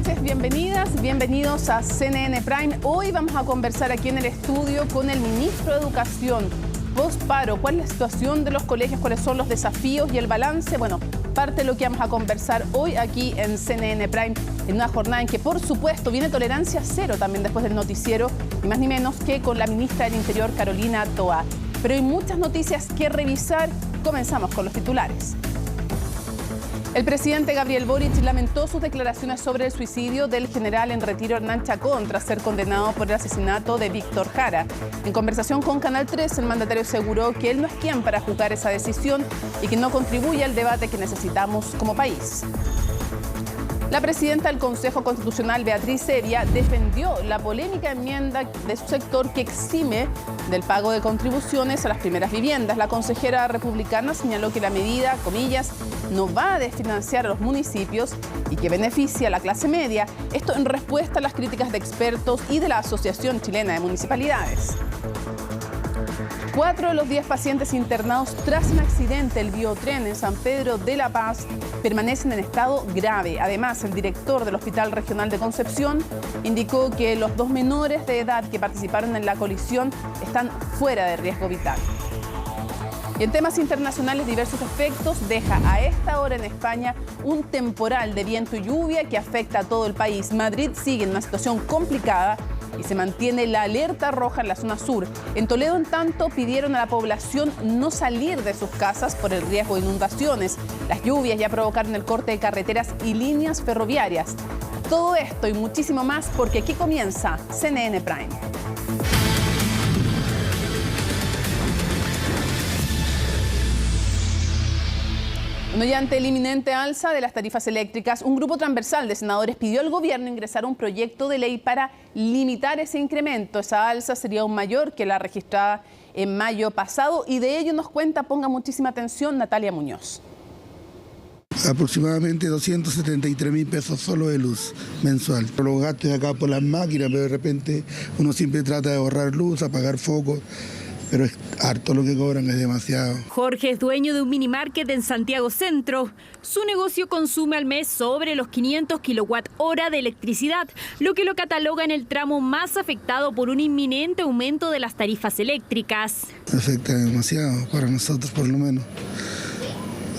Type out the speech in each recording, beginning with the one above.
noches, bienvenidas, bienvenidos a CNN Prime. Hoy vamos a conversar aquí en el estudio con el ministro de Educación. Post-paro, ¿cuál es la situación de los colegios? ¿Cuáles son los desafíos y el balance? Bueno, parte de lo que vamos a conversar hoy aquí en CNN Prime, en una jornada en que, por supuesto, viene tolerancia cero también después del noticiero, ni más ni menos que con la ministra del Interior, Carolina Toá. Pero hay muchas noticias que revisar. Comenzamos con los titulares. El presidente Gabriel Boric lamentó sus declaraciones sobre el suicidio del general en retiro Hernán Chacón tras ser condenado por el asesinato de Víctor Jara. En conversación con Canal 3, el mandatario aseguró que él no es quien para juzgar esa decisión y que no contribuye al debate que necesitamos como país. La presidenta del Consejo Constitucional, Beatriz Evia, defendió la polémica enmienda de su sector que exime del pago de contribuciones a las primeras viviendas. La consejera republicana señaló que la medida, comillas, no va a desfinanciar a los municipios y que beneficia a la clase media. Esto en respuesta a las críticas de expertos y de la Asociación Chilena de Municipalidades. 4 de los 10 pacientes internados tras un accidente del biotren en San Pedro de la Paz permanecen en estado grave. Además, el director del Hospital Regional de Concepción indicó que los 2 menores de edad que participaron en la colisión están fuera de riesgo vital. Y en temas internacionales, diversos efectos deja a esta hora en España un temporal de viento y lluvia que afecta a todo el país. Madrid sigue en una situación complicada y se mantiene la alerta roja en la zona sur. En Toledo, en tanto, pidieron a la población no salir de sus casas por el riesgo de inundaciones. Las lluvias ya provocaron el corte de carreteras y líneas ferroviarias. Todo esto y muchísimo más porque aquí comienza CNN Prime. Bueno, y ante el inminente alza de las tarifas eléctricas, un grupo transversal de senadores pidió al gobierno ingresar un proyecto de ley para limitar ese incremento. Esa alza sería aún mayor que la registrada en mayo pasado y de ello nos cuenta, ponga muchísima atención, Natalia Muñoz. Aproximadamente 273.000 pesos solo de luz mensual. Los gastos acá por las máquinas, pero de repente uno siempre trata de ahorrar luz, apagar focos. Pero es harto lo que cobran, es demasiado. Jorge es dueño de un minimarket en Santiago Centro. Su negocio consume al mes sobre los 500 kWh de electricidad, lo que lo cataloga en el tramo más afectado por un inminente aumento de las tarifas eléctricas. Afecta demasiado, para nosotros por lo menos.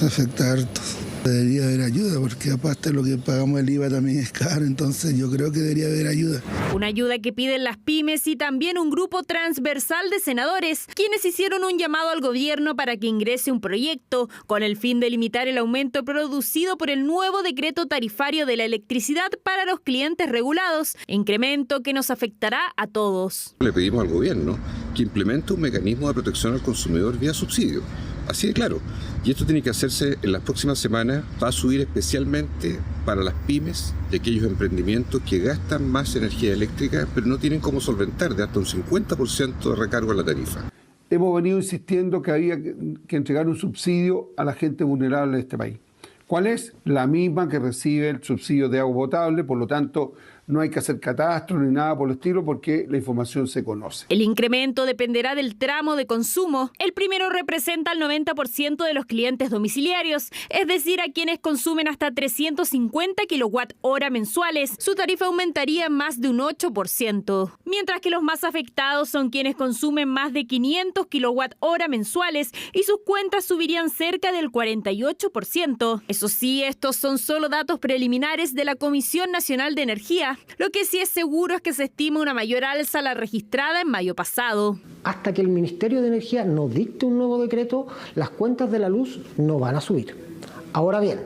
Afecta harto. Debería haber ayuda, porque aparte lo que pagamos el IVA también es caro, entonces yo creo que debería haber ayuda. Una ayuda que piden las pymes y también un grupo transversal de senadores, quienes hicieron un llamado al gobierno para que ingrese un proyecto con el fin de limitar el aumento producido por el nuevo decreto tarifario de la electricidad para los clientes regulados, incremento que nos afectará a todos. Le pedimos al gobierno que implemente un mecanismo de protección al consumidor vía subsidio. Así de claro. Y esto tiene que hacerse en las próximas semanas. Va a subir especialmente para las pymes y aquellos emprendimientos que gastan más energía eléctrica, pero no tienen cómo solventar de hasta un 50% de recargo en la tarifa. Hemos venido insistiendo que había que entregar un subsidio a la gente vulnerable de este país. ¿Cuál es? La misma que recibe el subsidio de agua potable, por lo tanto no hay que hacer catastro ni nada por el estilo porque la información se conoce. El incremento dependerá del tramo de consumo. El primero representa el 90% de los clientes domiciliarios, es decir, a quienes consumen hasta 350 kWh mensuales. Su tarifa aumentaría más de un 8%, mientras que los más afectados son quienes consumen más de 500 kWh mensuales y sus cuentas subirían cerca del 48%. Eso sí, estos son solo datos preliminares de la Comisión Nacional de Energía. Lo que sí es seguro es que se estima una mayor alza a la registrada en mayo pasado. Hasta que el Ministerio de Energía no dicte un nuevo decreto, las cuentas de la luz no van a subir. Ahora bien,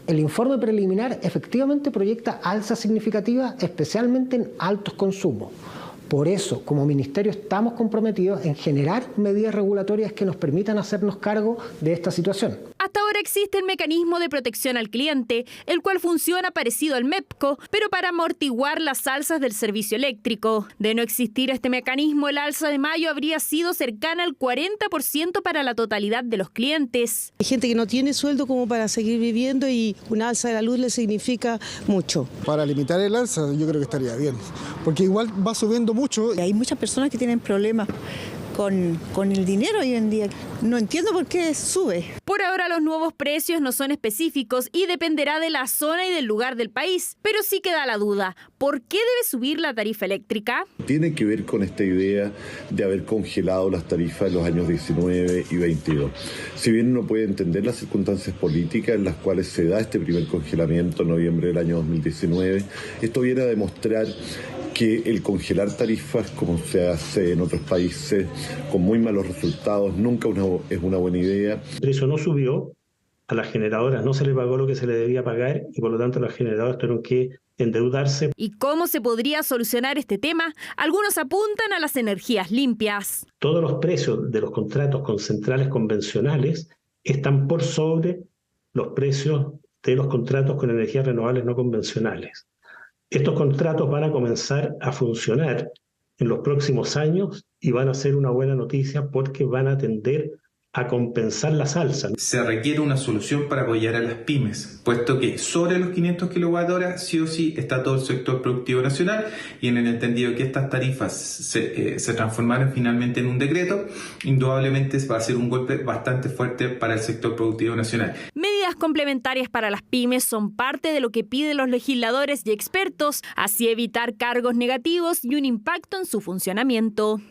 el informe preliminar efectivamente proyecta alzas significativas, especialmente en altos consumos. Por eso, como Ministerio, estamos comprometidos en generar medidas regulatorias que nos permitan hacernos cargo de esta situación. Hasta ahora existe el mecanismo de protección al cliente, el cual funciona parecido al MEPCO, pero para amortiguar las alzas del servicio eléctrico. De no existir este mecanismo, el alza de mayo habría sido cercana al 40% para la totalidad de los clientes. Hay gente que no tiene sueldo como para seguir viviendo y una alza de la luz le significa mucho. Para limitar el alza yo creo que estaría bien, porque igual va subiendo mucho. Hay muchas personas que tienen problemas con el dinero hoy en día. No entiendo por qué sube. Por ahora los nuevos precios no son específicos y dependerá de la zona y del lugar del país. Pero sí queda la duda, ¿por qué debe subir la tarifa eléctrica? Tiene que ver con esta idea de haber congelado las tarifas en los años 19 y 22. Si bien uno puede entender las circunstancias políticas en las cuales se da este primer congelamiento en noviembre del año 2019, esto viene a demostrar que el congelar tarifas, como se hace en otros países, con muy malos resultados, nunca es una buena idea. El precio no subió, a las generadoras no se les pagó lo que se les debía pagar y por lo tanto las generadoras tuvieron que endeudarse. ¿Y cómo se podría solucionar este tema? Algunos apuntan a las energías limpias. Todos los precios de los contratos con centrales convencionales están por sobre los precios de los contratos con energías renovables no convencionales. Estos contratos van a comenzar a funcionar en los próximos años y van a ser una buena noticia porque van a tender a compensar las alzas. Se requiere una solución para apoyar a las pymes, puesto que sobre los 500 kWh sí o sí está todo el sector productivo nacional y en el entendido que estas tarifas se transformaron finalmente en un decreto, indudablemente va a ser un golpe bastante fuerte para el sector productivo nacional. Medidas complementarias para las pymes son parte de lo que piden los legisladores y expertos, así evitar cargos negativos y un impacto en su funcionamiento.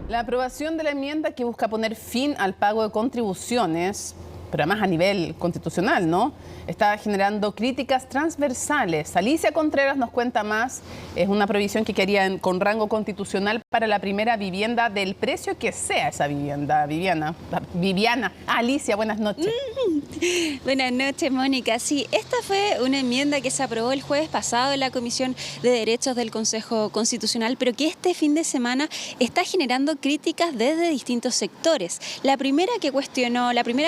La aprobación de la enmienda que busca poner fin al pago de contribuciones, pero además a nivel constitucional, ¿no?, está generando críticas transversales. Alicia Contreras nos cuenta más. Es una prohibición que querían con rango constitucional para la primera vivienda del precio que sea esa vivienda. Viviana. Alicia, buenas noches. Buenas noches, Mónica. Sí, esta fue una enmienda que se aprobó el jueves pasado en la Comisión de Derechos del Consejo Constitucional, pero que este fin de semana está generando críticas desde distintos sectores. La primera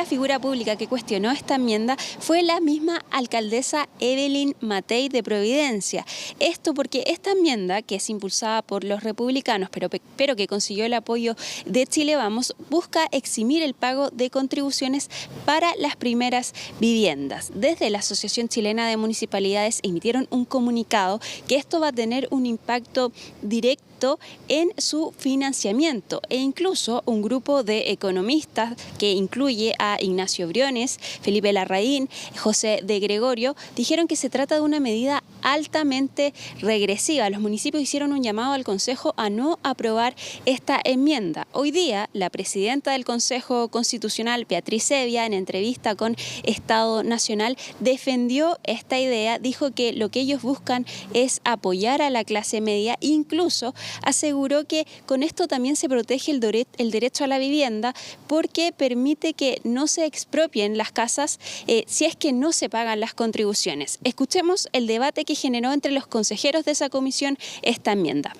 figura pública que cuestionó esta enmienda fue la misma alcaldesa Evelyn Matei de Providencia. Esto porque esta enmienda, que es impulsada por los republicanos, pero que consiguió el apoyo de Chile Vamos, busca eximir el pago de contribuciones para las primeras viviendas. Desde la Asociación Chilena de Municipalidades emitieron un comunicado que esto va a tener un impacto directo en su financiamiento e incluso un grupo de economistas que incluye a Ignacio Briones, Felipe Larraín, José de Gregorio, dijeron que se trata de una medida altamente regresiva. Los municipios hicieron un llamado al Consejo a no aprobar esta enmienda. Hoy día, la presidenta del Consejo Constitucional, Beatriz Evia, en entrevista con Estado Nacional, defendió esta idea, dijo que lo que ellos buscan es apoyar a la clase media, incluso aseguró que con esto también se protege el derecho a la vivienda porque permite que no se expropien las casas si es que no se pagan las contribuciones. Escuchemos el debate que generó entre los consejeros de esa comisión esta enmienda.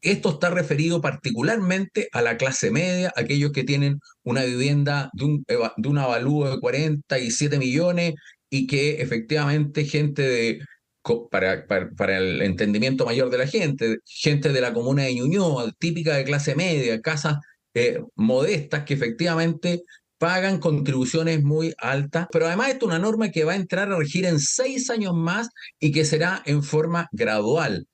Esto está referido particularmente a la clase media, aquellos que tienen una vivienda de un avalúo de 47 millones y que efectivamente para el entendimiento mayor de la gente de la comuna de Ñuñoa, típica de clase media, casas modestas que efectivamente pagan contribuciones muy altas, pero además esto es una norma que va a entrar a regir en 6 años más y que será en forma gradual.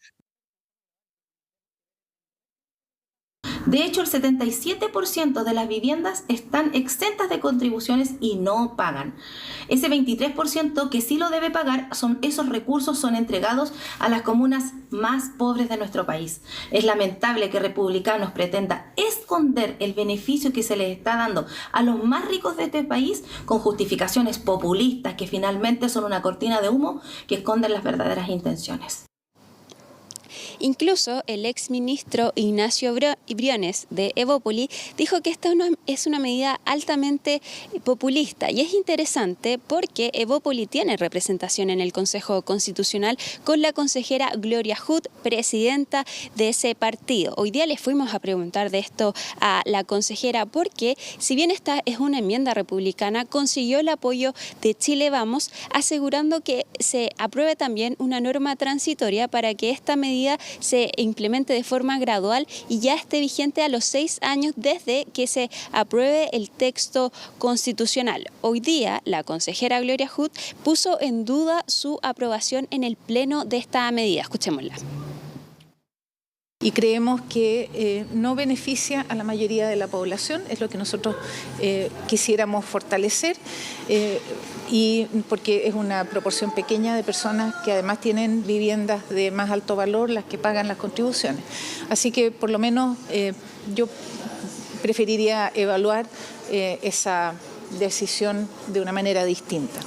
De hecho, el 77% de las viviendas están exentas de contribuciones y no pagan. Ese 23% que sí lo debe pagar, esos recursos son entregados a las comunas más pobres de nuestro país. Es lamentable que Republicanos pretenda esconder el beneficio que se les está dando a los más ricos de este país con justificaciones populistas que finalmente son una cortina de humo que esconden las verdaderas intenciones. Incluso el exministro Ignacio Briones de Evópoli dijo que esta es una medida altamente populista y es interesante porque Evópoli tiene representación en el Consejo Constitucional con la consejera Gloria Hood, presidenta de ese partido. Hoy día les fuimos a preguntar de esto a la consejera porque si bien esta es una enmienda republicana, consiguió el apoyo de Chile Vamos, asegurando que se apruebe también una norma transitoria para que esta medida se implemente de forma gradual y ya esté vigente a los 6 años desde que se apruebe el texto constitucional. Hoy día, la consejera Gloria Hood puso en duda su aprobación en el pleno de esta medida. Escuchémosla. y creemos que no beneficia a la mayoría de la población, es lo que nosotros quisiéramos fortalecer, y porque es una proporción pequeña de personas que además tienen viviendas de más alto valor las que pagan las contribuciones. Así que por lo menos yo preferiría evaluar esa decisión de una manera distinta.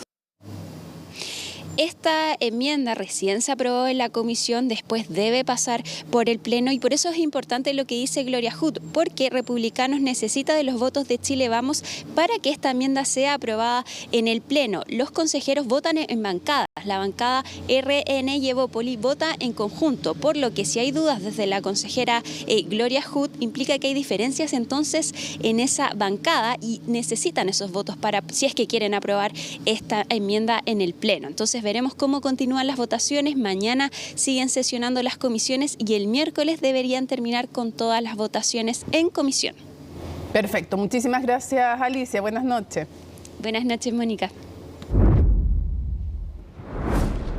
Esta enmienda recién se aprobó en la comisión, después debe pasar por el Pleno y por eso es importante lo que dice Gloria Hood, porque Republicanos necesita de los votos de Chile Vamos para que esta enmienda sea aprobada en el Pleno. Los consejeros votan en bancadas, la bancada RN y Evópoli vota en conjunto, por lo que si hay dudas desde la consejera Gloria Hood, implica que hay diferencias entonces en esa bancada y necesitan esos votos para, si es que quieren aprobar esta enmienda en el Pleno. Entonces veremos cómo continúan las votaciones. Mañana siguen sesionando las comisiones y el miércoles deberían terminar con todas las votaciones en comisión. Perfecto. Muchísimas gracias, Alicia. Buenas noches. Buenas noches, Mónica.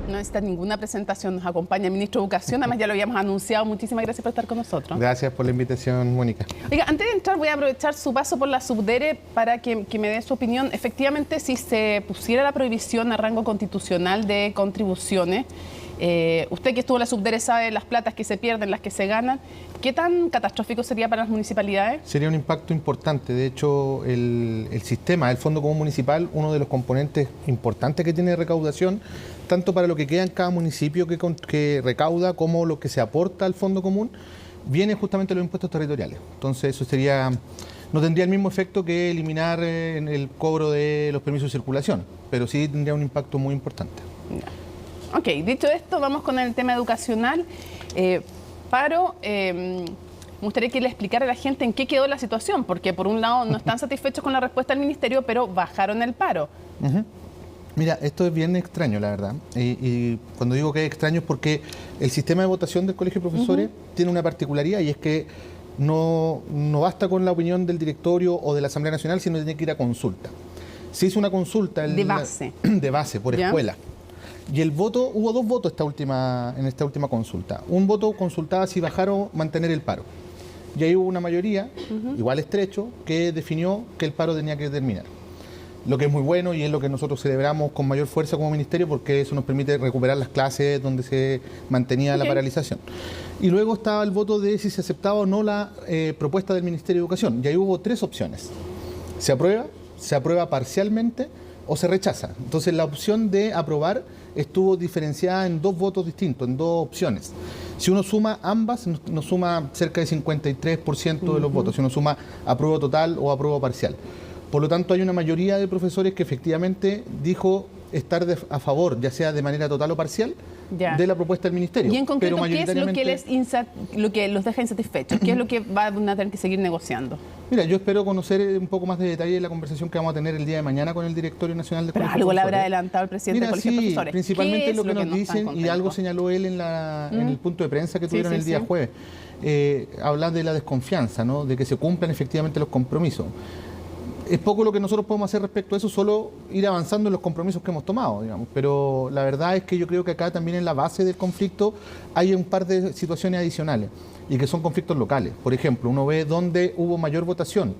No necesita ninguna presentación, nos acompaña el ministro de Educación, además ya lo habíamos anunciado. Muchísimas gracias por estar con nosotros. Gracias por la invitación, Mónica. Oiga, antes de entrar voy a aprovechar su paso por la Subdere para que me dé su opinión. Efectivamente, si se pusiera la prohibición a rango constitucional de contribuciones, usted que estuvo en la Subdere sabe las platas que se pierden, las que se ganan. ¿Qué tan catastrófico sería para las municipalidades? Sería un impacto importante. De hecho, el sistema, el Fondo Común Municipal, uno de los componentes importantes que tiene de recaudación, tanto para lo que queda en cada municipio que recauda como lo que se aporta al Fondo Común, viene justamente de los impuestos territoriales. Entonces eso no tendría el mismo efecto que eliminar el cobro de los permisos de circulación, pero sí tendría un impacto muy importante. Ok, dicho esto, vamos con el tema educacional. Paro, me gustaría que le explicara a la gente en qué quedó la situación, porque por un lado no están satisfechos con la respuesta del Ministerio, pero bajaron el paro. Mira, esto es bien extraño, la verdad. Y cuando digo que es extraño es porque el sistema de votación del Colegio de Profesores tiene una particularidad, y es que no basta con la opinión del directorio o de la Asamblea Nacional, sino que tiene que ir a consulta. Se hizo una consulta de base. De base, por escuela. Y el voto, hubo dos votos en esta última consulta. Un voto consultaba si bajar o mantener el paro. Y ahí hubo una mayoría, igual estrecho, que definió que el paro tenía que terminar. Lo que es muy bueno y es lo que nosotros celebramos con mayor fuerza como ministerio, porque eso nos permite recuperar las clases donde se mantenía la paralización. Y luego estaba el voto de si se aceptaba o no la propuesta del Ministerio de Educación. Y ahí hubo tres opciones. Se aprueba parcialmente o se rechaza. Entonces la opción de aprobar estuvo diferenciada en dos votos distintos, en dos opciones. Si uno suma ambas, nos suma cerca de 53% de los votos. Si uno suma apruebo total o apruebo parcial. Por lo tanto, hay una mayoría de profesores que efectivamente dijo estar a favor, ya sea de manera total o parcial, de la propuesta del Ministerio. Y en concreto, ¿qué es lo que los deja insatisfechos? ¿Qué es lo que van a tener que seguir negociando? Mira, yo espero conocer un poco más de detalle de la conversación que vamos a tener el día de mañana con el directorio nacional del Colegio de Profesores. Pero algo le habrá adelantado el presidente del Colegio de Profesores. Principalmente lo que nos dicen, y algo señaló él en el punto de prensa que tuvieron el día jueves. Hablar de la desconfianza, ¿no? De que se cumplan efectivamente los compromisos. Es poco lo que nosotros podemos hacer respecto a eso, solo ir avanzando en los compromisos que hemos tomado, digamos. Pero la verdad es que yo creo que acá también en la base del conflicto hay un par de situaciones adicionales y que son conflictos locales. Por ejemplo, uno ve dónde hubo mayor votación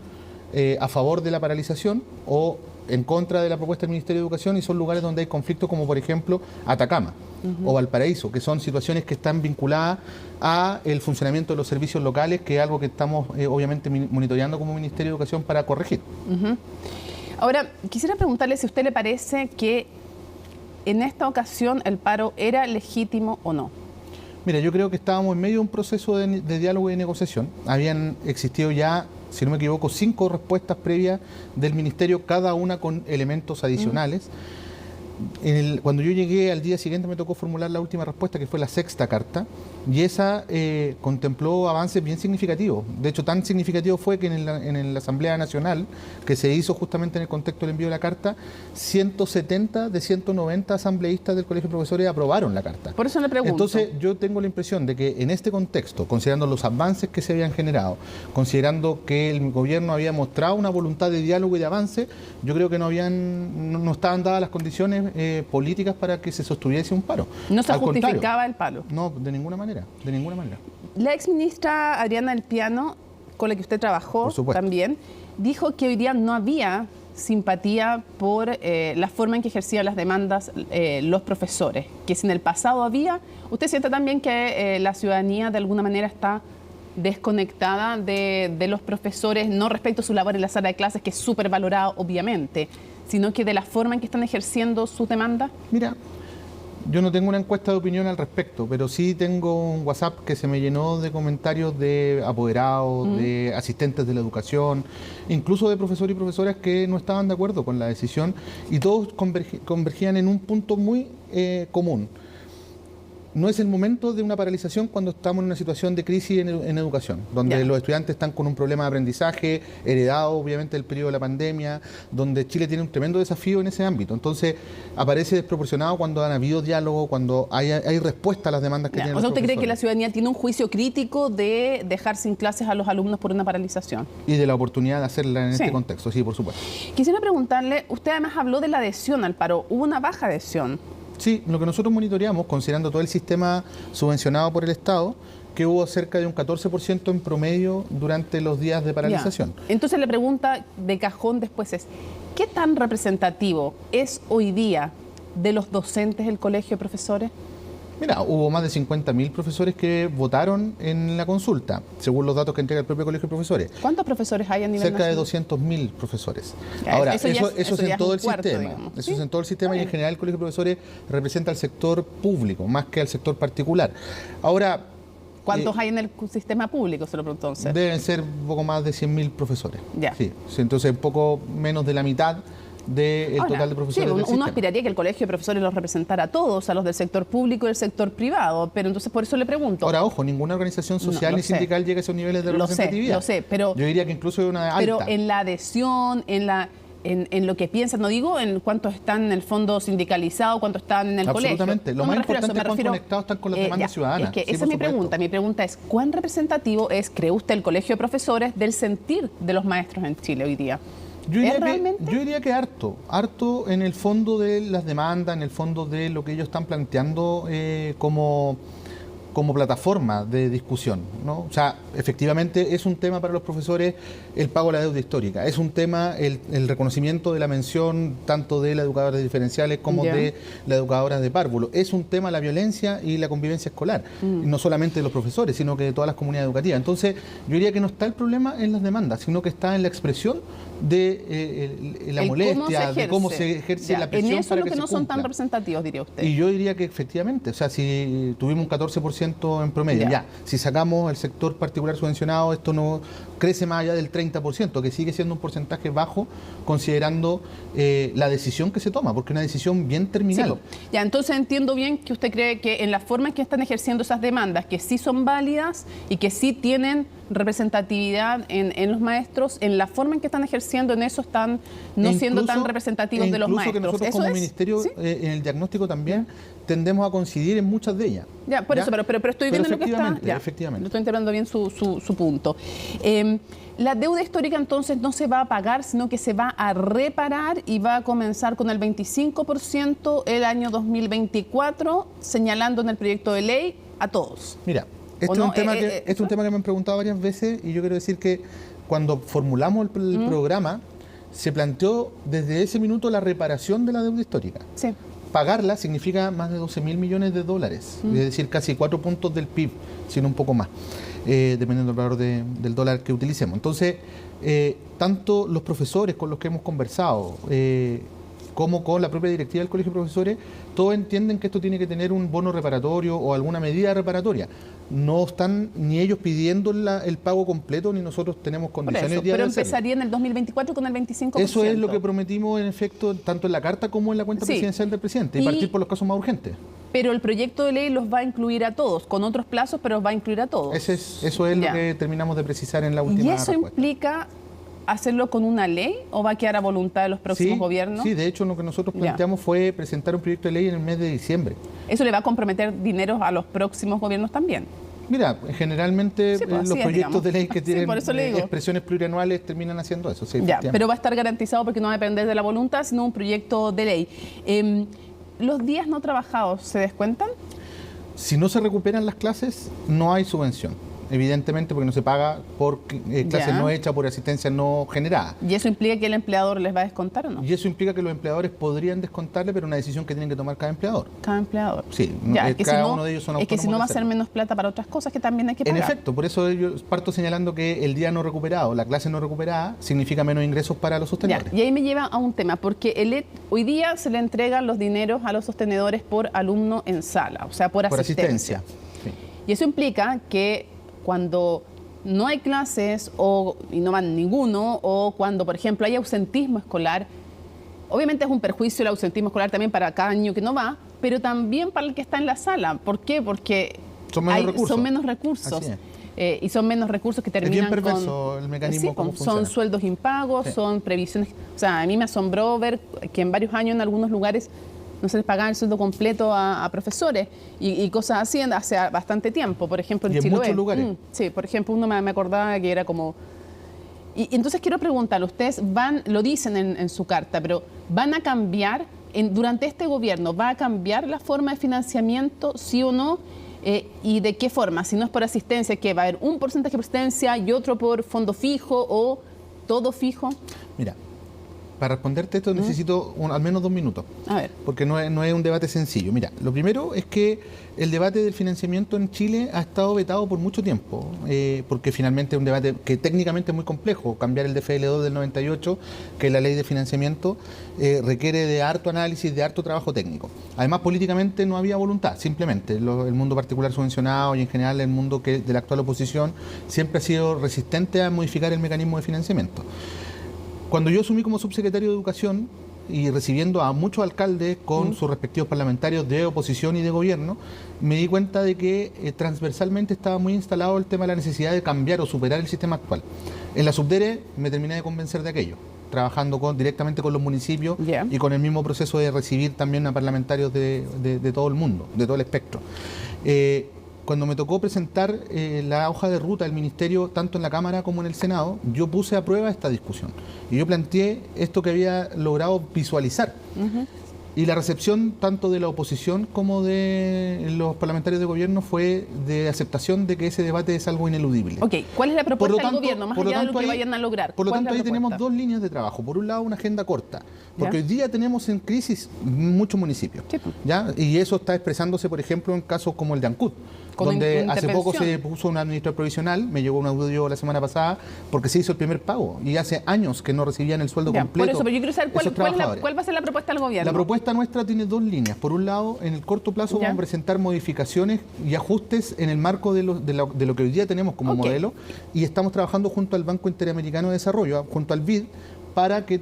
a favor de la paralización o en contra de la propuesta del Ministerio de Educación, y son lugares donde hay conflictos como por ejemplo Atacama o Valparaíso, que son situaciones que están vinculadas a el funcionamiento de los servicios locales, que es algo que estamos obviamente monitoreando como Ministerio de Educación para corregir. Ahora, quisiera preguntarle si a usted le parece que en esta ocasión el paro era legítimo o no. Mira, yo creo que estábamos en medio de un proceso de diálogo y de negociación. Habían existido ya, si no me equivoco, 5 respuestas previas del Ministerio, cada una con elementos adicionales. Cuando yo llegué al día siguiente me tocó formular la última respuesta, que fue la 6ª carta, y esa contempló avances bien significativos. De hecho, tan significativo fue que en la Asamblea Nacional, que se hizo justamente en el contexto del envío de la carta, 170 de 190 asambleístas del Colegio de Profesores aprobaron la carta. Por eso le pregunto. Entonces, yo tengo la impresión de que en este contexto, considerando los avances que se habían generado, considerando que el gobierno había mostrado una voluntad de diálogo y de avance, yo creo que no estaban dadas las condiciones políticas para que se sostuviese un paro. ¿No se justificaba el paro? No, de ninguna manera, de ninguna manera. La exministra Adriana del Piano, con la que usted trabajó también, dijo que hoy día no había simpatía por la forma en que ejercían las demandas los profesores, que si en el pasado había, ¿usted siente también que la ciudadanía de alguna manera está desconectada de los profesores, no respecto a su labor en la sala de clases, que es súper valorado obviamente, sino que de la forma en que están ejerciendo sus demandas? Mira, yo no tengo una encuesta de opinión al respecto, pero sí tengo un WhatsApp que se me llenó de comentarios de apoderados, de asistentes de la educación, incluso de profesores y profesoras que no estaban de acuerdo con la decisión, y todos convergían en un punto muy común. No es el momento de una paralización cuando estamos en una situación de crisis en educación, donde los estudiantes están con un problema de aprendizaje, heredado obviamente del periodo de la pandemia, donde Chile tiene un tremendo desafío en ese ámbito. Entonces aparece desproporcionado cuando han habido diálogo, cuando hay respuesta a las demandas que tienen los ¿usted profesores. cree que la ciudadanía tiene un juicio crítico de dejar sin clases a los alumnos por una paralización? Y de la oportunidad de hacerla en este contexto, sí, por supuesto. Quisiera preguntarle, usted además habló de la adhesión al paro, hubo una baja adhesión. Sí, lo que nosotros monitoreamos, considerando todo el sistema subvencionado por el Estado, que hubo cerca de un 14% en promedio durante los días de paralización. Entonces la pregunta de cajón después es, ¿qué tan representativo es hoy día de los docentes el colegio de profesores? Mira, hubo más de 50.000 profesores que votaron en la consulta, según los datos que entrega el propio Colegio de Profesores. ¿Cuántos profesores hay a nivel Cerca nacional? de 200.000 profesores. Ya, Ahora, eso es en todo el sistema. Digamos. Eso es en todo el sistema y en general el Colegio de Profesores representa al sector público, más que al sector particular. Ahora, ¿cuántos hay en el sistema público, se lo pregunto entonces? Deben ser un poco más de 100.000 profesores. Ya. Sí, entonces un poco menos de la mitad del total de profesores del uno sistema. aspiraría que el colegio de profesores los representara a todos, a los del sector público y del sector privado, pero entonces por eso le pregunto. Ahora, ojo, ninguna organización social ni sindical llega a esos niveles de representatividad. Lo sé, pero yo diría que incluso una alta. Pero en la adhesión, en lo que piensan, no digo en cuántos están en el fondo sindicalizado, cuántos están en el colegio. Absolutamente. Lo más importante es cuán conectados están con las demandas ciudadanas. Es que esa es mi pregunta. Mi pregunta es, ¿cuán representativo cree usted, el colegio de profesores del sentir de los maestros en Chile hoy día? Yo diría que harto en el fondo de las demandas, en el fondo de lo que ellos están planteando como plataforma de discusión, ¿no? O sea, efectivamente es un tema para los profesores el pago de la deuda histórica, es un tema el reconocimiento de la mención tanto de las educadoras diferenciales como de las educadoras de párvulo, es un tema la violencia y la convivencia escolar, no solamente de los profesores, sino que de todas las comunidades educativas. Entonces, yo diría que no está el problema en las demandas, sino que está en la expresión de la molestia, de cómo se ejerce la presión. En eso para es lo que no son tan cumpla. representativos, diría usted. Y yo diría que efectivamente, o sea, si tuvimos un 14% en promedio, si sacamos el sector particular subvencionado, esto no crece más allá del 30%, que sigue siendo un porcentaje bajo considerando la decisión que se toma, porque es una decisión bien terminal. Sí, ya, entonces entiendo bien que usted cree que en la forma en que están ejerciendo esas demandas, que sí son válidas y que sí tienen representatividad en los maestros, en la forma en que están ejerciendo, en eso están no siendo tan representativos de los maestros. Que nosotros como ministerio, en el diagnóstico también tendemos a coincidir en muchas de ellas. Ya, por eso, pero estoy viendo lo que está. Efectivamente. Lo estoy entendiendo bien su punto. La deuda histórica entonces no se va a pagar, sino que se va a reparar y va a comenzar con el 25% el año 2024, señalando en el proyecto de ley a todos. Mira, este es un tema que me han preguntado varias veces y yo quiero decir que cuando formulamos el programa se planteó desde ese minuto la reparación de la deuda histórica. Sí. Pagarla significa más de 12.000 millones de dólares, es decir, casi 4 puntos del PIB, sino un poco más, dependiendo del valor del dólar que utilicemos. Entonces, tanto los profesores con los que hemos conversado, como con la propia directiva del Colegio de Profesores, todos entienden que esto tiene que tener un bono reparatorio o alguna medida reparatoria. No están ni ellos pidiendo el pago completo, ni nosotros tenemos condiciones de hacerlo. Pero empezaría en el 2024 con el 25%. Eso es lo que prometimos, en efecto, tanto en la carta como en la cuenta presidencial del presidente, y partir por los casos más urgentes. Pero el proyecto de ley los va a incluir a todos, con otros plazos, pero los va a incluir a todos. Eso es lo que terminamos de precisar en la última respuesta. ¿Y eso implica hacerlo con una ley o va a quedar a voluntad de los próximos gobiernos? Sí, de hecho lo que nosotros planteamos fue presentar un proyecto de ley en el mes de diciembre. ¿Eso le va a comprometer dinero a los próximos gobiernos también? Mira, generalmente los proyectos de ley que tienen expresiones plurianuales terminan haciendo eso. Sí, pero va a estar garantizado porque no va a depender de la voluntad, sino un proyecto de ley. ¿Los días no trabajados se descuentan? Si no se recuperan las clases, no hay subvención. Evidentemente, porque no se paga por clases no hechas, por asistencia no generada. ¿Y eso implica que el empleador les va a descontar o no? Y eso implica que los empleadores podrían descontarle, pero una decisión que tienen que tomar cada empleador. Cada empleador. Sí, cada uno de ellos son autónomos. Es que si no va a ser menos plata para otras cosas que también hay que pagar. En efecto, por eso yo parto señalando que el día no recuperado, la clase no recuperada, significa menos ingresos para los sostenedores. Y ahí me lleva a un tema, porque hoy día se le entregan los dineros a los sostenedores por alumno en sala, o sea, por asistencia. Sí. Y eso implica que cuando no hay clases y no van ninguno, o cuando, por ejemplo, hay ausentismo escolar, obviamente es un perjuicio el ausentismo escolar también para cada niño que no va, pero también para el que está en la sala. ¿Por qué? Porque son menos recursos. Y son menos recursos que terminan con... Es bien perverso el mecanismo cómo funciona. Son sueldos impagos, son previsiones... O sea, a mí me asombró ver que en varios años en algunos lugares no se les pagaba el sueldo completo a profesores y cosas así hace bastante tiempo. Por ejemplo, en Chiloé. Muchos lugares. Sí, por ejemplo, uno me acordaba que era como... Y entonces quiero preguntarle, ustedes lo dicen en su carta, pero ¿van a cambiar, durante este gobierno, va a cambiar la forma de financiamiento, sí o no? ¿Y de qué forma? Si no es por asistencia, ¿qué? ¿Va a haber un porcentaje por asistencia y otro por fondo fijo o todo fijo? Mira, para responderte esto necesito al menos 2 minutos. A ver. Porque no es un debate sencillo. Mira, lo primero es que el debate del financiamiento en Chile ha estado vetado por mucho tiempo, porque finalmente es un debate que técnicamente es muy complejo. Cambiar el DFL2 del 98, que es la ley de financiamiento, requiere de harto análisis, de harto trabajo técnico. Además, políticamente no había voluntad, simplemente. El mundo particular subvencionado y en general el mundo de la actual oposición siempre ha sido resistente a modificar el mecanismo de financiamiento. Cuando yo asumí como subsecretario de Educación y recibiendo a muchos alcaldes con sus respectivos parlamentarios de oposición y de gobierno, me di cuenta de que transversalmente estaba muy instalado el tema de la necesidad de cambiar o superar el sistema actual. En la Subdere me terminé de convencer de aquello, trabajando directamente con los municipios y con el mismo proceso de recibir también a parlamentarios de todo el mundo, de todo el espectro. Cuando me tocó presentar la hoja de ruta del Ministerio, tanto en la Cámara como en el Senado, yo puse a prueba esta discusión. Y yo planteé esto que había logrado visualizar. Y la recepción tanto de la oposición como de los parlamentarios de gobierno fue de aceptación de que ese debate es algo ineludible. Ok, ¿cuál es la propuesta del gobierno, más allá de lo que vayan a lograr? Por lo tanto, ahí tenemos 2 líneas de trabajo. Por un lado, una agenda corta, porque hoy día tenemos en crisis muchos municipios. ¿Ya? Y eso está expresándose, por ejemplo, en casos como el de Ancud, donde hace poco se puso un administrador provisional, me llegó un audio la semana pasada, porque se hizo el primer pago, y hace años que no recibían el sueldo completo. Por eso, pero yo quiero saber cuál va a ser la propuesta del gobierno. La propuesta nuestra tiene 2 líneas. Por un lado, en el corto plazo vamos a presentar modificaciones y ajustes en el marco de lo que hoy día tenemos como modelo, y estamos trabajando junto al Banco Interamericano de Desarrollo, junto al BID, para que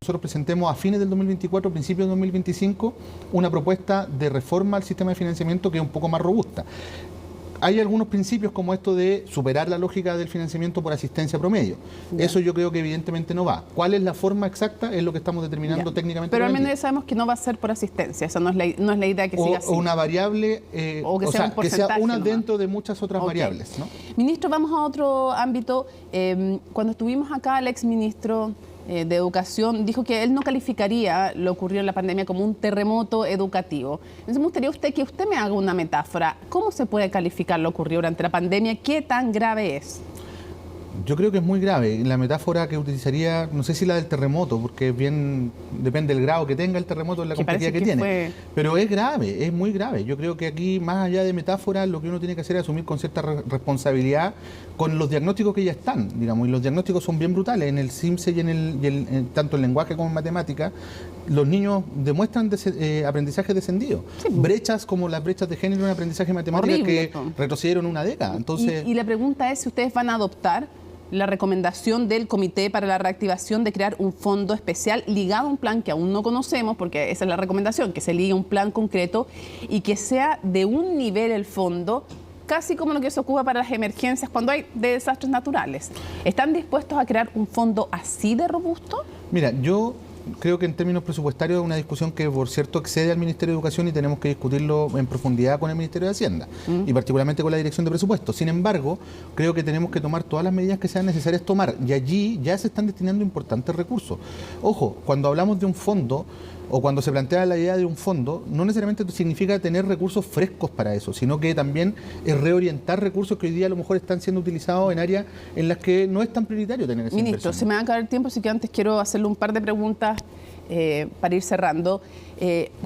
nosotros presentemos a fines del 2024, principios del 2025, una propuesta de reforma al sistema de financiamiento que es un poco más robusta. Hay algunos principios como esto de superar la lógica del financiamiento por asistencia promedio. Eso yo creo que evidentemente no va. ¿Cuál es la forma exacta? Es lo que estamos determinando técnicamente. Pero al menos ya sabemos que no va a ser por asistencia. Esa no es la idea que siga así. O una variable, que sea una dentro de muchas otras variables, ¿no? Ministro, vamos a otro ámbito. Cuando estuvimos acá, el exministro de Educación dijo que él no calificaría lo ocurrido en la pandemia como un terremoto educativo. Entonces me gustaría que usted me haga una metáfora. ¿Cómo se puede calificar lo ocurrido durante la pandemia? ¿Qué tan grave es? Yo creo que es muy grave. La metáfora que utilizaría, no sé si la del terremoto, porque depende del grado que tenga el terremoto, la complejidad que tiene. Pero es grave, es muy grave. Yo creo que aquí, más allá de metáfora, lo que uno tiene que hacer es asumir con cierta responsabilidad con los diagnósticos que ya están, digamos, y los diagnósticos son bien brutales. En el CIMSE y tanto en lenguaje como en matemática, los niños demuestran aprendizaje descendido. Brechas como las brechas de género en aprendizaje matemático que retrocedieron una década. Entonces, y la pregunta es si ustedes van a adoptar la recomendación del Comité para la Reactivación de crear un fondo especial ligado a un plan que aún no conocemos, porque esa es la recomendación, que se ligue a un plan concreto y que sea de un nivel el fondo, casi como lo que se ocupa para las emergencias cuando hay desastres naturales. ¿Están dispuestos a crear un fondo así de robusto? Mira, yo creo que en términos presupuestarios es una discusión que, por cierto, excede al Ministerio de Educación y tenemos que discutirlo en profundidad con el Ministerio de Hacienda y particularmente con la Dirección de Presupuestos. Sin embargo, creo que tenemos que tomar todas las medidas que sean necesarias tomar y allí ya se están destinando importantes recursos. Ojo, cuando hablamos de un fondo, o cuando se plantea la idea de un fondo, no necesariamente significa tener recursos frescos para eso, sino que también es reorientar recursos que hoy día a lo mejor están siendo utilizados en áreas en las que no es tan prioritario tener esa Ministro, inversión. se me va a acabar el tiempo, así que antes quiero hacerle un par de preguntas para ir cerrando.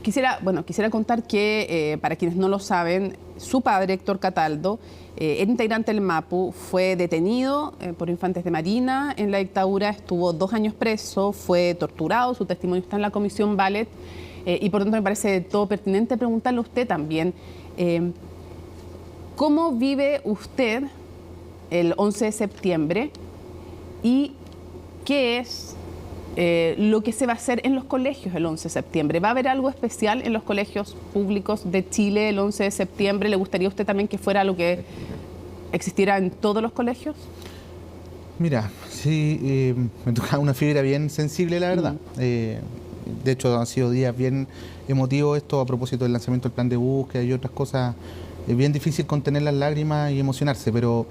Quisiera contar que, para quienes no lo saben, su padre, Héctor Cataldo, era integrante del MAPU, fue detenido por infantes de Marina en la dictadura, estuvo 2 años preso, fue torturado, su testimonio está en la Comisión Ballet, y por tanto me parece de todo pertinente preguntarle a usted también, ¿cómo vive usted el 11 de septiembre y qué es lo que se va a hacer en los colegios el 11 de septiembre? ¿Va a haber algo especial en los colegios públicos de Chile el 11 de septiembre? ¿Le gustaría a usted también que fuera lo que existiera en todos los colegios? Mira, sí, me toca una fibra bien sensible, la verdad. De hecho, han sido días bien emotivos esto a propósito del lanzamiento del plan de búsqueda y otras cosas. Es bien difícil contener las lágrimas y emocionarse, pero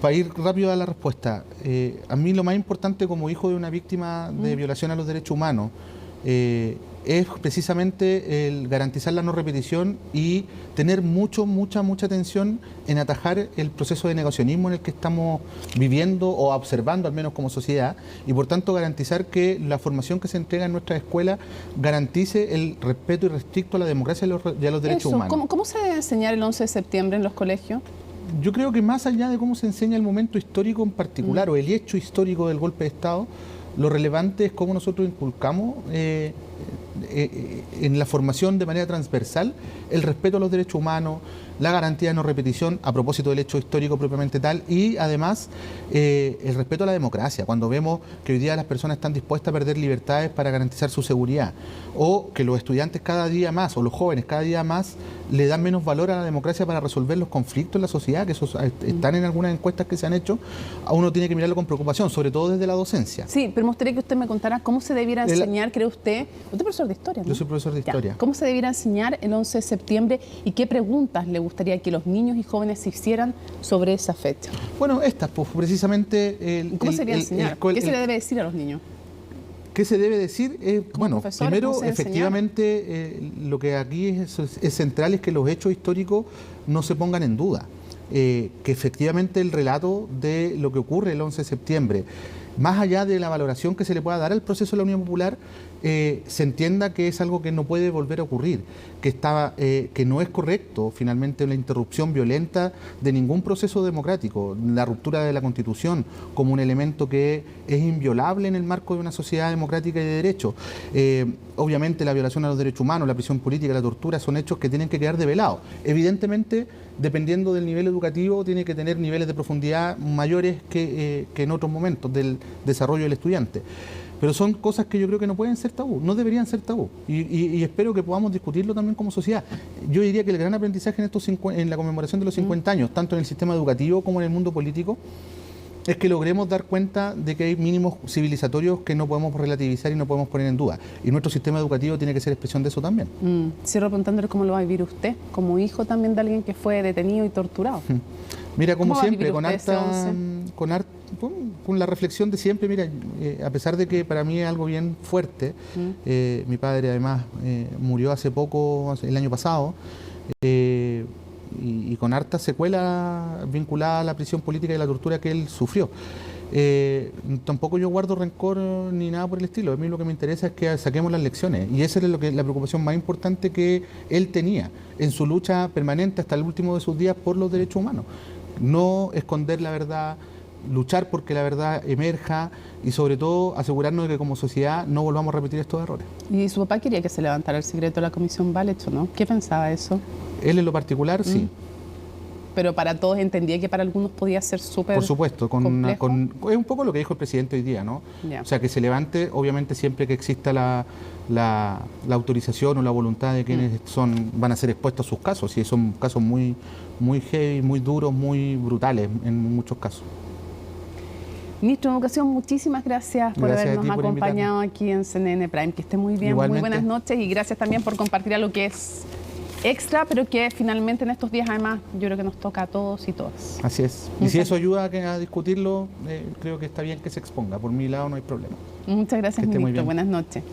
para ir rápido a la respuesta, a mí lo más importante como hijo de una víctima de violación a los derechos humanos es precisamente el garantizar la no repetición y tener mucha atención en atajar el proceso de negacionismo en el que estamos viviendo o observando, al menos como sociedad, y por tanto garantizar que la formación que se entrega en nuestras escuelas garantice el respeto irrestricto a la democracia y a los derechos humanos. ¿Cómo se debe enseñar el 11 de septiembre en los colegios? Yo creo que más allá de cómo se enseña el momento histórico en particular o el hecho histórico del golpe de Estado, lo relevante es cómo nosotros inculcamos en la formación de manera transversal el respeto a los derechos humanos, la garantía de no repetición a propósito del hecho histórico propiamente tal y además el respeto a la democracia, cuando vemos que hoy día las personas están dispuestas a perder libertades para garantizar su seguridad o que los estudiantes cada día más o los jóvenes cada día más le dan menos valor a la democracia para resolver los conflictos en la sociedad, que esos están en algunas encuestas que se han hecho, a uno tiene que mirarlo con preocupación, sobre todo desde la docencia. Sí, pero me gustaría que usted me contara cómo se debiera enseñar, cree usted es profesor de historia, ¿no? Yo soy profesor de historia. ¿Cómo se debiera enseñar el 11 de septiembre y qué preguntas le gustaría que los niños y jóvenes se hicieran sobre esa fecha? Bueno, estas, pues precisamente... ¿Cómo se debería enseñar? ¿Qué se le debe decir a los niños? ¿Qué se debe decir? Bueno, primero, efectivamente, lo que aquí es central es que los hechos históricos no se pongan en duda. Que efectivamente el relato de lo que ocurre el 11 de septiembre, más allá de la valoración que se le pueda dar al proceso de la Unión Popular, se entienda que es algo que no puede volver a ocurrir, que no es correcto finalmente la interrupción violenta de ningún proceso democrático, la ruptura de la Constitución como un elemento que es inviolable en el marco de una sociedad democrática y de derecho. Obviamente la violación a los derechos humanos, la prisión política, la tortura son hechos que tienen que quedar develados. Evidentemente, dependiendo del nivel educativo, tiene que tener niveles de profundidad mayores que en otros momentos del desarrollo del estudiante. Pero son cosas que yo creo que no pueden ser tabú, no deberían ser tabú. Y espero que podamos discutirlo también como sociedad. Yo diría que el gran aprendizaje en la conmemoración de los 50 años, tanto en el sistema educativo como en el mundo político, es que logremos dar cuenta de que hay mínimos civilizatorios que no podemos relativizar y no podemos poner en duda. Y nuestro sistema educativo tiene que ser expresión de eso también. Cierro preguntándole cómo lo va a vivir usted, como hijo también de alguien que fue detenido y torturado. Mira, como siempre, con la reflexión de siempre, mira, a pesar de que para mí es algo bien fuerte, mi padre además murió hace poco, el año pasado, y con harta secuela vinculada a la prisión política y la tortura que él sufrió. Tampoco yo guardo rencor ni nada por el estilo. A mí lo que me interesa es que saquemos las lecciones y esa es la preocupación más importante que él tenía en su lucha permanente hasta el último de sus días por los derechos humanos. No esconder la verdad, luchar porque la verdad emerja y sobre todo asegurarnos de que como sociedad no volvamos a repetir estos errores. ¿Y su papá quería que se levantara el secreto de la Comisión Ballet o no? ¿Qué pensaba de eso? Él en lo particular, sí. Pero para todos entendía que para algunos podía ser súper Por supuesto, es un poco lo que dijo el presidente hoy día, ¿no? Yeah. O sea, que se levante, obviamente siempre que exista la autorización o la voluntad de quienes van a ser expuestos a sus casos, y son casos muy heavy, muy duros, muy brutales en muchos casos. Ministro de Educación, muchísimas gracias por habernos acompañado aquí en CNN Prime. Que esté muy bien, Igualmente. muy buenas noches y gracias también por compartir algo que es extra, pero que finalmente en estos días además yo creo que nos toca a todos y todas. Así es. Y si eso ayuda a discutirlo, creo que está bien que se exponga. Por mi lado no hay problema. Muchas gracias, ministro. Buenas noches.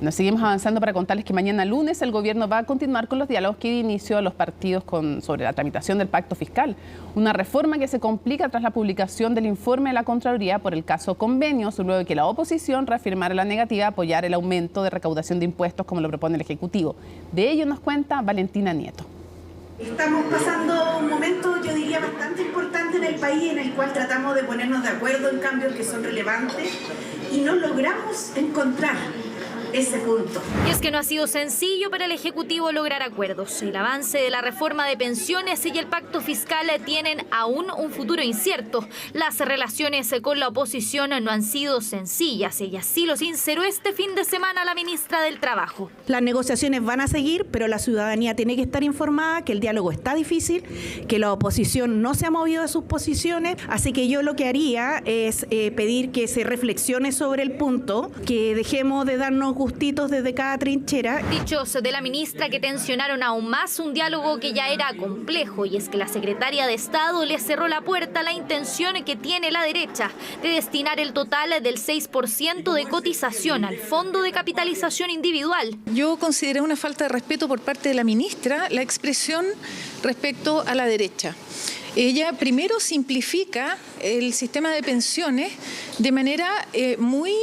Nos seguimos avanzando para contarles que mañana lunes el gobierno va a continuar con los diálogos que inició a los partidos sobre la tramitación del pacto fiscal. Una reforma que se complica tras la publicación del informe de la Contraloría por el caso Convenios, luego de que la oposición reafirmara la negativa a apoyar el aumento de recaudación de impuestos como lo propone el Ejecutivo. De ello nos cuenta Valentina Nieto. Estamos pasando un momento, yo diría, bastante importante en el país, en el cual tratamos de ponernos de acuerdo en cambios que son relevantes y no logramos encontrar ese punto. Y es que no ha sido sencillo para el Ejecutivo lograr acuerdos. El avance de la reforma de pensiones y el pacto fiscal tienen aún un futuro incierto. Las relaciones con la oposición no han sido sencillas y así lo sinceró este fin de semana la ministra del Trabajo. Las negociaciones van a seguir, pero la ciudadanía tiene que estar informada que el diálogo está difícil, que la oposición no se ha movido de sus posiciones, así que yo lo que haría es pedir que se reflexione sobre el punto, que dejemos de darnos gustitos desde cada trinchera. Dichos de la ministra que tensionaron aún más un diálogo que ya era complejo, y es que la secretaria de Estado le cerró la puerta a la intención que tiene la derecha de destinar el total del 6% de cotización al Fondo de Capitalización Individual. Yo consideré una falta de respeto por parte de la ministra la expresión respecto a la derecha. Ella primero simplifica el sistema de pensiones de manera muy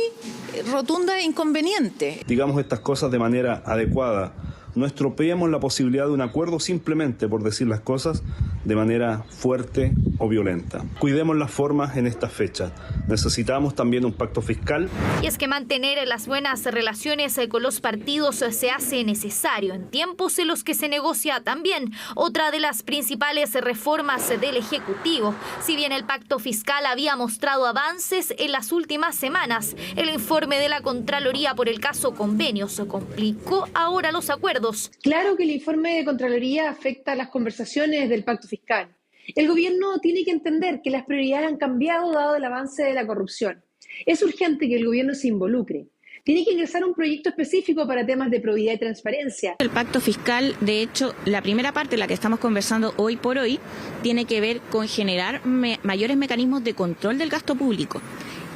rotunda e inconveniente. Digamos estas cosas de manera adecuada. No estropeemos la posibilidad de un acuerdo simplemente por decir las cosas de manera fuerte o violenta. Cuidemos las formas en estas fechas. Necesitamos también un pacto fiscal. Y es que mantener las buenas relaciones con los partidos se hace necesario en tiempos en los que se negocia también otra de las principales reformas del Ejecutivo. Si bien el pacto fiscal había mostrado avances en las últimas semanas, el informe de la Contraloría por el caso Convenios complicó ahora los acuerdos. Claro que el informe de Contraloría afecta a las conversaciones del pacto fiscal. El gobierno tiene que entender que las prioridades han cambiado dado el avance de la corrupción. Es urgente que el gobierno se involucre. Tiene que ingresar un proyecto específico para temas de probidad y transparencia. El pacto fiscal, de hecho, la primera parte, la que estamos conversando hoy por hoy, tiene que ver con generar mayores mecanismos de control del gasto público,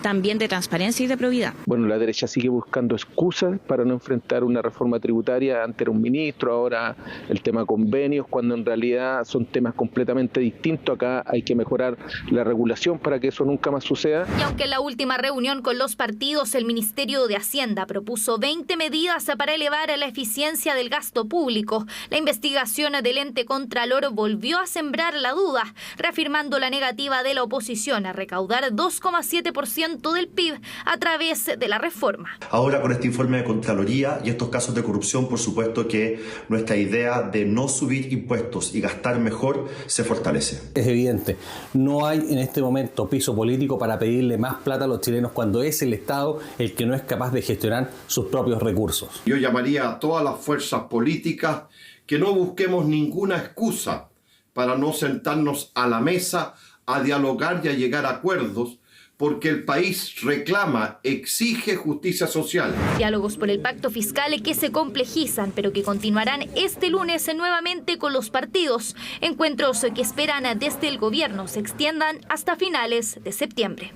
también de transparencia y de probidad. Bueno, la derecha sigue buscando excusas para no enfrentar una reforma tributaria ante un ministro, ahora el tema convenios, cuando en realidad son temas completamente distintos. Acá hay que mejorar la regulación para que eso nunca más suceda. Y aunque en la última reunión con los partidos, el Ministerio de Hacienda propuso 20 medidas para elevar la eficiencia del gasto público, la investigación del ente Contralor volvió a sembrar la duda, reafirmando la negativa de la oposición a recaudar 2,7% del PIB a través de la reforma. Ahora con este informe de Contraloría y estos casos de corrupción, por supuesto que nuestra idea de no subir impuestos y gastar mejor se fortalece. Es evidente, no hay en este momento piso político para pedirle más plata a los chilenos cuando es el Estado el que no es capaz de gestionar sus propios recursos. Yo llamaría a todas las fuerzas políticas que no busquemos ninguna excusa para no sentarnos a la mesa a dialogar y a llegar a acuerdos, porque el país reclama, exige justicia social. Diálogos por el pacto fiscal que se complejizan, pero que continuarán este lunes nuevamente con los partidos. Encuentros que esperan desde el gobierno se extiendan hasta finales de septiembre.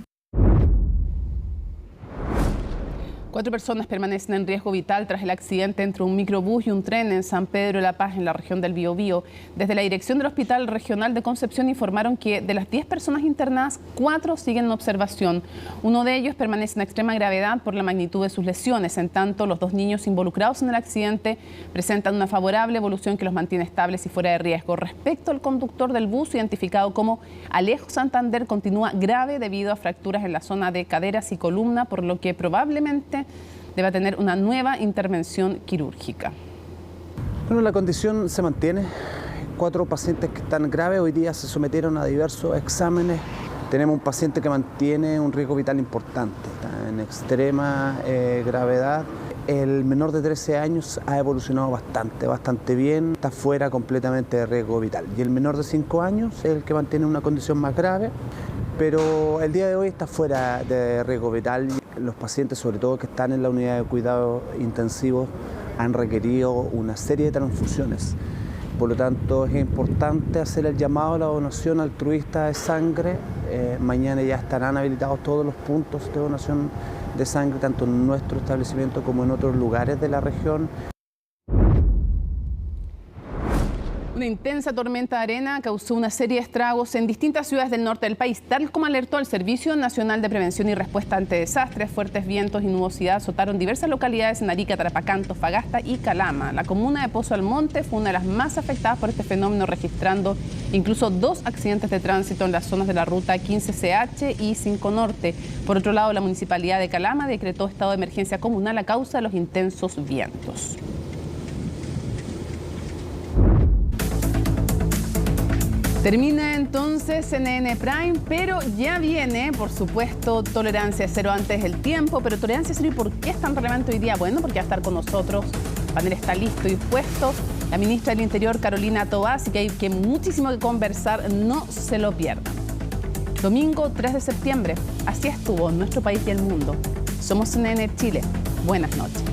4 personas permanecen en riesgo vital tras el accidente entre un microbús y un tren en San Pedro de la Paz, en la región del Biobío. Desde la dirección del Hospital Regional de Concepción informaron que de las 10 personas internadas, 4 siguen en observación. Uno de ellos permanece en extrema gravedad por la magnitud de sus lesiones. En tanto, los 2 niños involucrados en el accidente presentan una favorable evolución que los mantiene estables y fuera de riesgo. Respecto al conductor del bus, identificado como Alejo Santander, continúa grave debido a fracturas en la zona de caderas y columna, por lo que probablemente debe tener una nueva intervención quirúrgica. Bueno, la condición se mantiene. 4 pacientes que están graves hoy día se sometieron a diversos exámenes. Tenemos un paciente que mantiene un riesgo vital importante, está en extrema gravedad. El menor de 13 años ha evolucionado bastante bien, está fuera completamente de riesgo vital. Y el menor de 5 años es el que mantiene una condición más grave, pero el día de hoy está fuera de riesgo vital. Los pacientes, sobre todo que están en la unidad de cuidados intensivos, han requerido una serie de transfusiones. Por lo tanto, es importante hacer el llamado a la donación altruista de sangre. Mañana ya estarán habilitados todos los puntos de donación de sangre, tanto en nuestro establecimiento como en otros lugares de la región. Una intensa tormenta de arena causó una serie de estragos en distintas ciudades del norte del país, tal como alertó el Servicio Nacional de Prevención y Respuesta ante Desastres. Fuertes vientos y nubosidad azotaron diversas localidades en Arica, Tarapacá, Antofagasta y Calama. La comuna de Pozo Almonte fue una de las más afectadas por este fenómeno, registrando incluso 2 accidentes de tránsito en las zonas de la ruta 15CH y 5 Norte. Por otro lado, la Municipalidad de Calama decretó estado de emergencia comunal a causa de los intensos vientos. Termina entonces CNN Prime, pero ya viene, por supuesto, Tolerancia Cero antes del tiempo. Pero Tolerancia Cero, ¿y por qué es tan relevante hoy día? Bueno, porque va a estar con nosotros, el panel está listo y dispuesto, la ministra del Interior, Carolina Toá, así que hay muchísimo que conversar, no se lo pierdan. Domingo 3 de septiembre, así estuvo en nuestro país y el mundo. Somos CNN Chile. Buenas noches.